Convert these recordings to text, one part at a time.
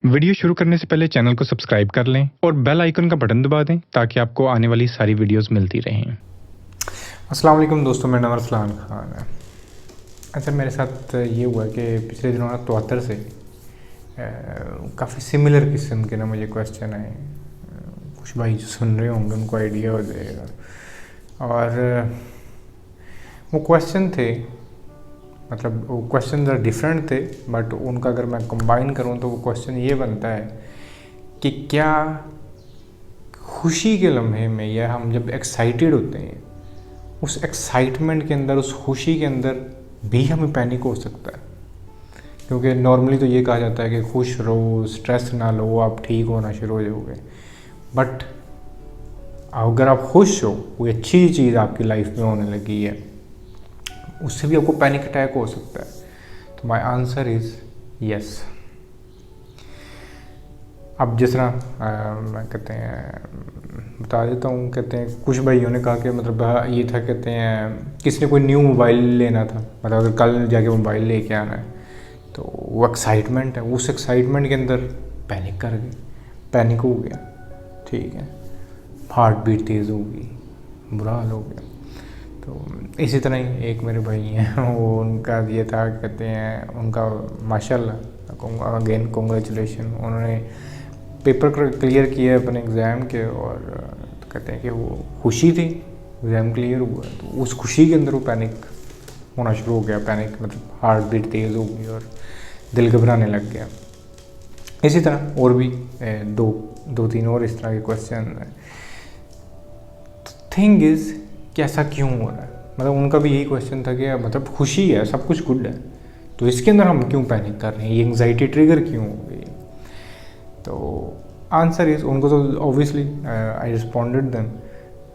Video शुरू करने से पहले चैनल को सब्सक्राइब कर लें और बेल आइकन का बटन दबा दें ताकि आपको आने वाली सारी वीडियोस मिलती रहें। अस्सलाम वालेकुम दोस्तों, मेरा नाम अरसलान खान है। अच्छा, मेरे साथ ये हुआ कि पिछले दिनों ना त्वतर से काफ़ी सिमिलर किस्म के ना मुझे क्वेश्चन आए। कुछ भाई जो सुन रहे होंगे उनको आइडिया हो जाएगा। और वो क्वेश्चन थे, मतलब वो क्वेश्चन ज़रा डिफरेंट थे, बट उनका अगर मैं कंबाइन करूँ तो वो क्वेश्चन ये बनता है कि क्या खुशी के लम्हे में या हम जब एक्साइटेड होते हैं उस एक्साइटमेंट के अंदर, उस खुशी के अंदर भी हमें पैनिक हो सकता है। क्योंकि नॉर्मली तो ये कहा जाता है कि खुश रहो, स्ट्रेस ना लो, आप ठीक होना शुरू हो जाओगे। बट अगर आप खुश हो, कोई अच्छी चीज़ आपकी लाइफ में होने लगी है, उससे भी आपको पैनिक अटैक हो सकता है। तो माय आंसर इज़ यस। अब जिस तरह मैं कहते हैं बता देता हूँ, कहते हैं कुछ भाइयों ने कहा कि मतलब ये था, कहते हैं किसी ने कोई न्यू मोबाइल लेना था, मतलब अगर कल जाके मोबाइल लेके आना है, तो वो एक्साइटमेंट है, उस एक्साइटमेंट के अंदर पैनिक कर गए, पैनिक हो गया, ठीक है, हार्ट बीट तेज़ हो गई, बुरा हाल हो गया। तो इसी तरह ही एक मेरे भाई हैं, वो उनका ये था, कहते हैं उनका माशाल्लाह अगेन कॉन्ग्रेचुलेशन, उन्होंने पेपर क्लियर किया अपने एग्ज़ाम के। और तो कहते हैं कि वो खुशी थी, एग्ज़ाम क्लियर हुआ, तो उस खुशी के अंदर वो पैनिक होना शुरू हो गया। पैनिक मतलब हार्ट बीट तेज़ हो गई और दिल घबराने लग गया। इसी तरह और भी दो तीन और इस तरह के क्वेश्चन हैं। थिंग इज़ कि ऐसा क्यों हो रहा है, मतलब उनका भी यही क्वेश्चन था कि मतलब खुशी है, सब कुछ गुड है, तो इसके अंदर हम क्यों पैनिक कर रहे हैं, ये एंग्जाइटी ट्रिगर क्यों हो गई। तो आंसर इज़, उनको तो ऑब्वियसली आई रिस्पॉन्डेड देम।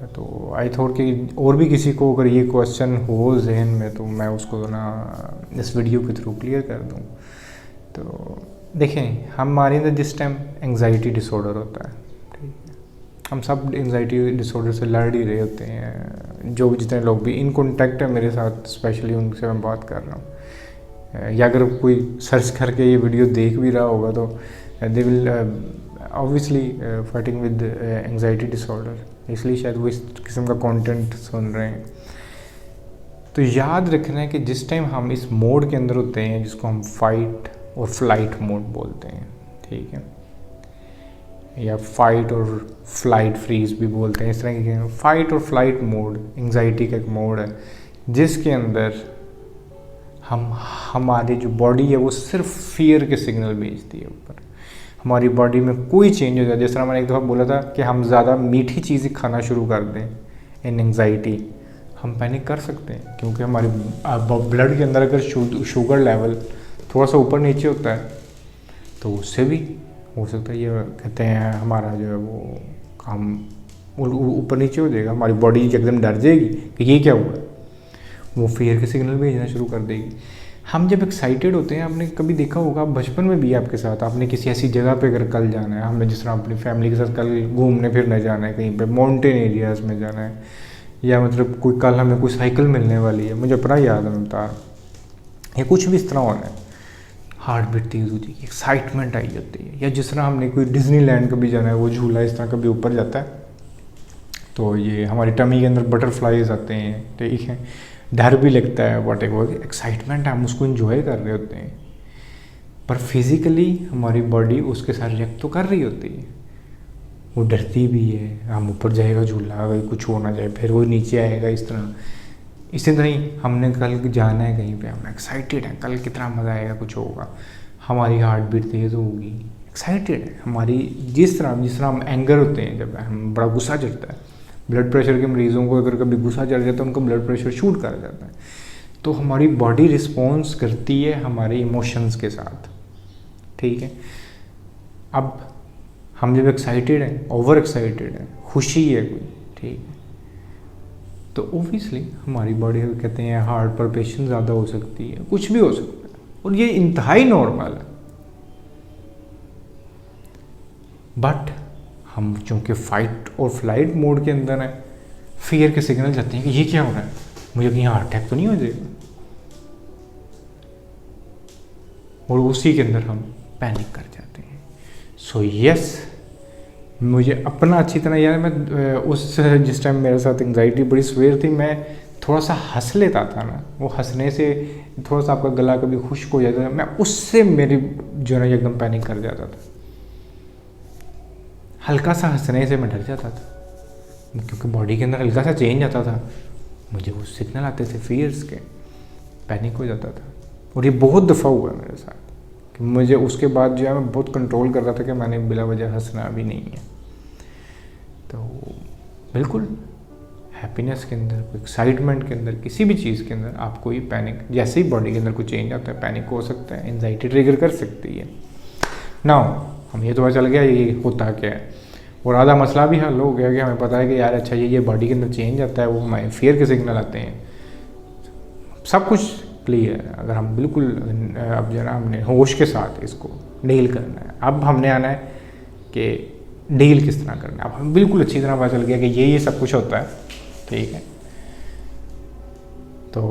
तो आई थॉट कि और भी किसी को अगर ये क्वेश्चन हो जहन में तो मैं उसको ना इस वीडियो के थ्रू क्लियर कर दूँ। तो देखें, हमारे अंदर जिस टाइम एंग्जाइटी डिसऑर्डर होता है, ठीक है, हम सब एंग्जाइटी डिसऑर्डर से लड़ ही रहे होते हैं, जो भी जितने लोग भी इन कॉन्टैक्ट है मेरे साथ, स्पेशली उनसे मैं बात कर रहा हूँ। या अगर कोई सर्च करके ये वीडियो देख भी रहा होगा तो they will obviously fighting with anxiety disorder, इसलिए शायद वो इस किस्म का कंटेंट सुन रहे हैं। तो याद रखना है कि जिस टाइम हम इस मोड के अंदर होते हैं, जिसको हम फाइट और फ्लाइट मोड बोलते हैं, ठीक है, या फाइट और फ्लाइट फ्रीज भी बोलते हैं, इस तरह के फाइट और फ्लाइट मोड एंग्जाइटी का एक मोड है, जिसके अंदर हमारी जो बॉडी है वो सिर्फ फियर के सिग्नल भेजती है ऊपर। हमारी बॉडी में कोई चेंज हो जाए, जिस तरह मैंने एक दफ़ा बोला था कि हम ज़्यादा मीठी चीज़ें खाना शुरू कर दें इन एंग्जाइटी, हम पैनिक कर सकते हैं। क्योंकि हमारी ब्लड के अंदर अगर शुगर लेवल थोड़ा सा ऊपर नीचे होता है तो उससे भी हो सकता है, ये कहते हैं हमारा जो है वो काम ऊपर नीचे हो जाएगा, हमारी बॉडी एकदम डर जाएगी कि ये क्या हुआ, वो फियर के सिग्नल भेजना शुरू कर देगी। हम जब एक्साइटेड होते हैं, आपने कभी देखा होगा बचपन में भी आपके साथ, आपने किसी ऐसी जगह पे अगर कल जाना है, हमने जिस तरह अपनी फैमिली के साथ कल घूमने फिरने जाना है, कहीं पे माउंटेन एरियाज़ में जाना है, या मतलब कोई कल हमें कोई साइकिल मिलने वाली है, मुझे अपना याद है, मैं बता रहा, या कुछ भी इस तरह होना है, हार्ट बीट तेज़ होती है, एक्साइटमेंट आई जाती है। या जिस तरह हमने कोई डिज्नीलैंड कभी जाना है, वो झूला इस तरह कभी ऊपर जाता है तो ये हमारी टमी के अंदर बटरफ्लाइज आते हैं, ठीक है, डर भी लगता है, वट एवर एक्साइटमेंट है, हम उसको इन्जॉय कर रहे होते हैं, पर फिज़िकली हमारी बॉडी उसके साथ रिएक्ट तो कर रही होती है, वो डरती भी है, हम ऊपर जाएगा झूला, अगर कुछ हो ना जाए, फिर वो नीचे आएगा, इस तरह। इसी तरह ही हमने कल जाना है कहीं पे, हम एक्साइटेड हैं, कल कितना मज़ा आएगा, कुछ होगा, हमारी हार्ट बीट तेज़ होगी, एक्साइटेड है हमारी। जिस तरह हम एंगर होते हैं, जब हम बड़ा गुस्सा चढ़ता है, ब्लड प्रेशर के मरीज़ों को अगर कभी गुस्सा चढ़ जाता है, उनका ब्लड प्रेशर शूट कर जाता है, तो हमारी बॉडी रिस्पॉन्स करती है हमारे इमोशंस के साथ, ठीक है। अब हम जब एक्साइटेड हैं, ओवर एक्साइटेड हैं, खुशी है कोई, ठीक है, तो ओबियसली हमारी बॉडी कहते हैं हार्ट पल्पेशन ज़्यादा हो सकती है, कुछ भी हो सकता है, और ये इंतहाई नॉर्मल है। बट हम चूँकि फाइट और फ्लाइट मोड के अंदर हैं, फियर के सिग्नल जाते हैं कि ये क्या हो रहा है, मुझे कहीं हार्ट अटैक तो नहीं हो जाएगा, और उसी के अंदर हम पैनिक कर जाते हैं। सो यस, मुझे अपना अच्छी तरह यार, मैं उस जिस टाइम मेरे साथ एंग्जाइटी बड़ी सवेर थी, मैं थोड़ा सा हंस लेता था ना, वो हंसने से थोड़ा सा आपका गला कभी खुश्क हो जाता था, मैं उससे मेरी जो है एकदम पैनिक कर जाता था। हल्का सा हंसने से मैं डर जाता था, क्योंकि बॉडी के अंदर हल्का सा चेंज आता था, मुझे वो सिग्नल आते थे फियर्स के, पैनिक हो जाता था। और ये बहुत दफ़ा हुआ है मेरे साथ कि मुझे उसके बाद जो है मैं बहुत कंट्रोल कर रहा था कि मैंने बिला वजह हंसना भी नहीं है। तो बिल्कुल हैप्पीनेस के अंदर, एक्साइटमेंट के अंदर, किसी भी चीज़ के अंदर आपको ये पैनिक, जैसे ही बॉडी के अंदर कुछ चेंज आता है पैनिक हो सकता है, एंजाइटी ट्रिगर कर सकती है। नाउ हम ये तो पता चल गया ये होता क्या है, और आधा मसला भी हल हो गया कि हमें पता है कि यार अच्छा ये बॉडी के अंदर चेंज आता है, वो हमारे फियर के सिग्नल आते हैं, सब कुछ क्लियर है। अगर हम बिल्कुल अब जो है ना हमने होश के साथ इसको डील करना है, अब हमने आना है कि डील किस तरह करना है। अब हमें बिल्कुल अच्छी तरह पता चल गया कि ये सब कुछ होता है, ठीक है। तो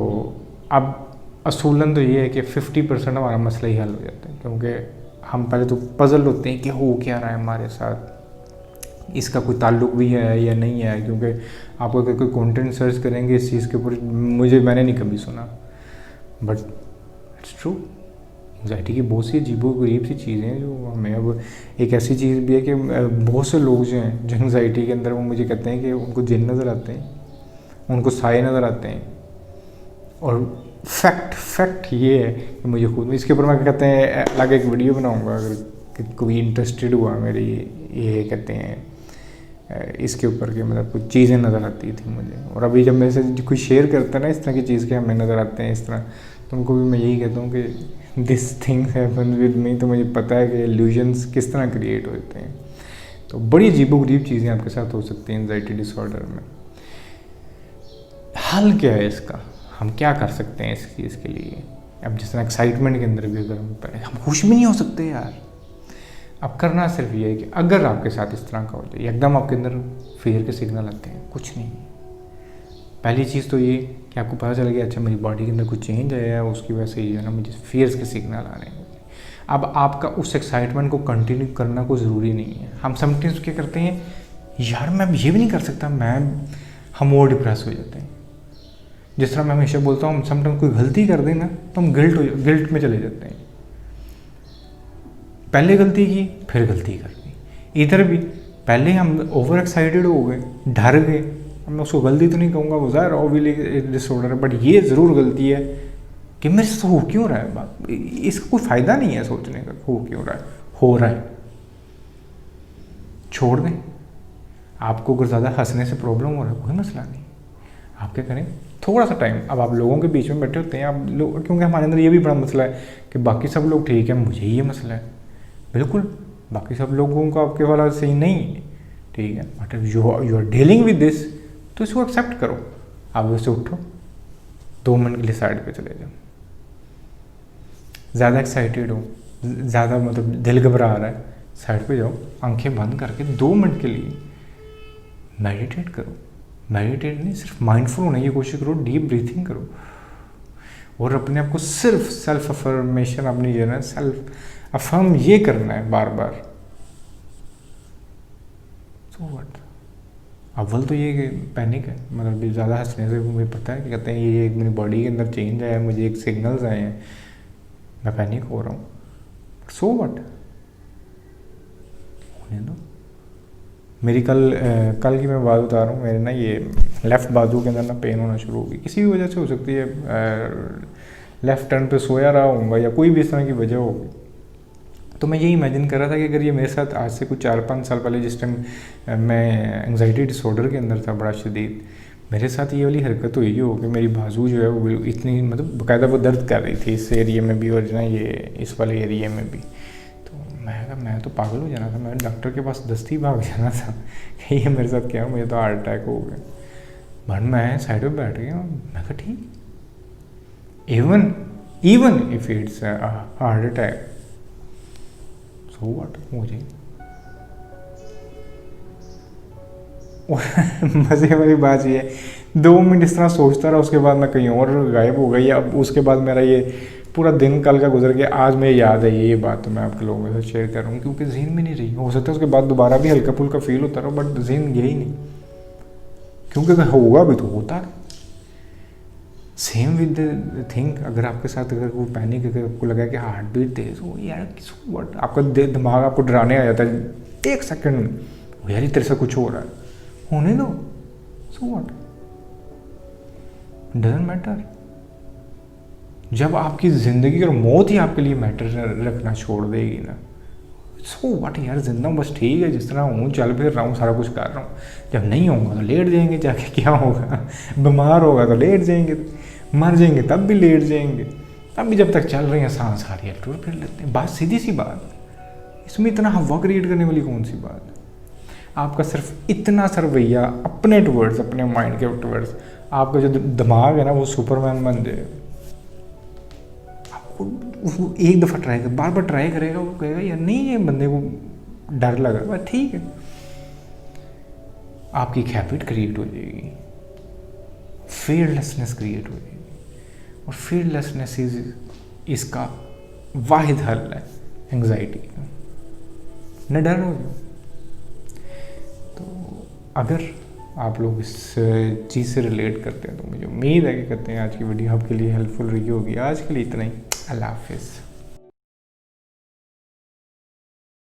अब असूलन तो ये है कि 50% हमारा मसला ही हल हो जाता है, क्योंकि हम पहले तो पजल होते हैं कि हो क्या रहा है हमारे साथ, इसका कोई ताल्लुक भी है या नहीं है। क्योंकि आप अगर कोई कंटेंट सर्च करेंगे इस चीज़ के ऊपर, मैंने नहीं कभी सुना, बट इट्स ट्रू। एंग्जाइटी की बहुत सी अजीबोगरीब सी चीज़ें हैं जो हमें, अब एक ऐसी चीज़ भी है कि बहुत से लोग जो हैं जो एंग्जाइटी के अंदर, वो मुझे कहते हैं कि उनको जिन नज़र आते हैं, उनको साए नज़र आते हैं। और फैक्ट ये है कि मुझे खुद, इसके ऊपर मैं कहते हैं अलग एक वीडियो बनाऊंगा, अगर कोई इंटरेस्टेड हुआ मेरी, ये कहते हैं इसके ऊपर कि मतलब कुछ चीज़ें नज़र आती थी मुझे। और अभी जब मेरे से कोई शेयर करता है ना इस तरह की चीज़ के हमें नज़र आते हैं इस तरह, तो उनको भी मैं यही कहता हूँ कि this thing happen with me. तो मुझे पता है कि इल्यूजन्स किस तरह क्रिएट होते हैं। तो बड़ी अजीबोगरीब चीज़ें आपके साथ हो सकती हैं एंग्जाइटी डिसऑर्डर में। हल क्या है इसका, हम क्या कर सकते हैं इस चीज़ के लिए? अब जिस तरह एक्साइटमेंट के अंदर भी अगर हम खुश भी नहीं हो सकते यार। अब करना सिर्फ ये है कि अगर आपके साथ इस तरह का हो जाए, एकदम आपके अंदर फियर के सिग्नल आते हैं, कुछ नहीं, पहली चीज़ तो ये कि आपको पता चल गया अच्छा मेरी बॉडी के अंदर कुछ चेंज आया है, उसकी वजह से ये है ना मुझे फियर्स के सिग्नल आ रहे हैं। अब आपका उस एक्साइटमेंट को कंटिन्यू करना कोई ज़रूरी नहीं है। हम समटाइम्स क्या करते हैं, यार मैं ये भी नहीं कर सकता, हम और डिप्रेस हो जाते हैं। जिस तरह मैं हमेशा बोलता हूँ, समटाइम कोई गलती कर देना तो हम गिल्ट में चले जाते हैं। पहले गलती की, फिर गलती कर दी। इधर भी पहले हम ओवर एक्साइटेड हो गए, डर गए। मैं उसको गलती तो नहीं कहूँगा, वो ज़ाहिर ऑब्वियसली डिसऑर्डर है, बट ये ज़रूर गलती है कि मेरे से हो क्यों रहा है। बात इसका कोई फ़ायदा नहीं है सोचने का, हो क्यों रहा है, हो रहा है, छोड़ दें। आपको अगर ज़्यादा हंसने से प्रॉब्लम हो रहा है, कोई मसला नहीं, आप क्या करें, थोड़ा सा टाइम। अब आप लोगों के बीच में बैठे होते हैं आप लोग, क्योंकि हमारे अंदर ये भी बड़ा मसला है कि बाकी सब लोग ठीक है, मुझे ये मसला है। बिल्कुल, बाकी सब लोगों को आपके वाला सही नहीं है, ठीक है, but you are dealing with this, तो इसको एक्सेप्ट करो। आप उससे उठो, 2 मिनट के लिए साइड पे चले जाओ। ज़्यादा एक्साइटेड हो, ज़्यादा मतलब दिल घबरा रहा है, साइड पे जाओ, आंखें बंद करके 2 मिनट के लिए मेडिटेट करो। मेडिटेट नहीं, सिर्फ माइंडफुल होने की कोशिश करो, डीप ब्रीथिंग करो, और अपने आप को सिर्फ सेल्फ अफर्मेशन, अपनी जो है ना सेल्फ अफर्म ये करना है बार बार। सो व्हाट, अव्वल तो ये पैनिक है, मतलब ज़्यादा हंसने से मुझे पता है कि कहते हैं ये मेरी बॉडी के अंदर चेंज आया है, मुझे एक सिग्नल्स आए हैं, मैं पैनिक हो रहा हूँ। सो व्हाट, होने दो। मेरी कल की मैं बात बता रहा हूँ, मेरे ना ये लेफ़्ट बाजू के अंदर ना पेन होना शुरू हो गई, किसी भी वजह से हो सकती है, लेफ़्ट टर्न पे सोया रहा हूँगा या कोई भी इस तरह की वजह होगी। तो मैं यही इमेजिन कर रहा था कि अगर ये मेरे साथ आज से कुछ 4-5 साल पहले, जिस टाइम मैं एंग्जाइटी डिसऑर्डर के अंदर था बड़ा शदीद, मेरे साथ ये वाली हरकत हुई हो कि मेरी बाजू जो है वो इतनी मतलब बाकायदा वो दर्द कर रही थी, इस एरिए में भी और जो है ये इस वाले एरिए में भी। मैं तो पागल हो जाना था, मैं डॉक्टर के पास दस्ती भाग जाना था कि ये मेरे साथ क्या, मुझे तो हार्ट अटैक हो गया। बट मैं साइड पे बैठ गया, मैं कहा ठीक, even if its heart attack, so what, मुझे मज़े वाली बात ये है, 2 मिनट इस तरह सोचता रहा, उसके बाद मैं कहीं और गायब हो गई। अब उसके बाद मेरा ये पूरा दिन कल का गुजर गया, आज मुझे याद है ये बात, तो मैं आपके लोगों के साथ शेयर कर रहा हूँ, क्योंकि जहन में नहीं रही। हो सकता है उसके बाद दोबारा भी हल्का फुल्का फील होता रहा, बट जहन यही नहीं, क्योंकि अगर होगा भी तो होता है। सेम विद थिंक, अगर आपके साथ अगर वो पैनिक, अगर आपको लगा कि हार्ट बीट तेज हो, यार व्हाट, आपका दिमाग आपको डराने आ जाता है 1 सेकंड में, यार तेरे से कुछ हो रहा है, होने दो, सो व्हाट, डजंट मैटर। जब आपकी ज़िंदगी और मौत ही आपके लिए मैटर रखना छोड़ देगी ना, सो व्हाट यार, जिंदा हूँ बस ठीक है, जिस तरह हूँ चल फिर रहा हूँ, सारा कुछ कर रहा हूँ। जब नहीं होगा तो लेट जाएंगे जाके, क्या होगा, बीमार होगा तो लेट जाएंगे, मर जाएंगे तब भी लेट जाएंगे, तब भी जब तक चल रही है सांस आ रही है टूर फिर लेते हैं। बात सीधी सी बात, इसमें इतना हवा क्रिएट करने वाली कौन सी बात है। आपका सिर्फ इतना सा रवैया अपने टुवर्ड्स, अपने माइंड के टुवर्ड्स, आपका जो दिमाग है ना वो सुपरमैन बन जाएगा। वो एक दफ़ा ट्राई कर, बार बार ट्राई करेगा, वो कहेगा यार नहीं, ये बंदे को डर लगा, बस ठीक है, आपकी एक हैबिट क्रिएट हो जाएगी, फियरलेसनेस क्रिएट हो जाएगी। और फियरलेसनेस इसका वाहिद हल है एंग्जाइटी का, न डर हो जाए। तो अगर आप लोग इस चीज़ से रिलेट करते हैं तो मुझे उम्मीद है कि करते हैं आज की वीडियो आपके लिए हेल्पफुल रही होगी। आज के लिए इतना ही, अल्लाह हाफिज़।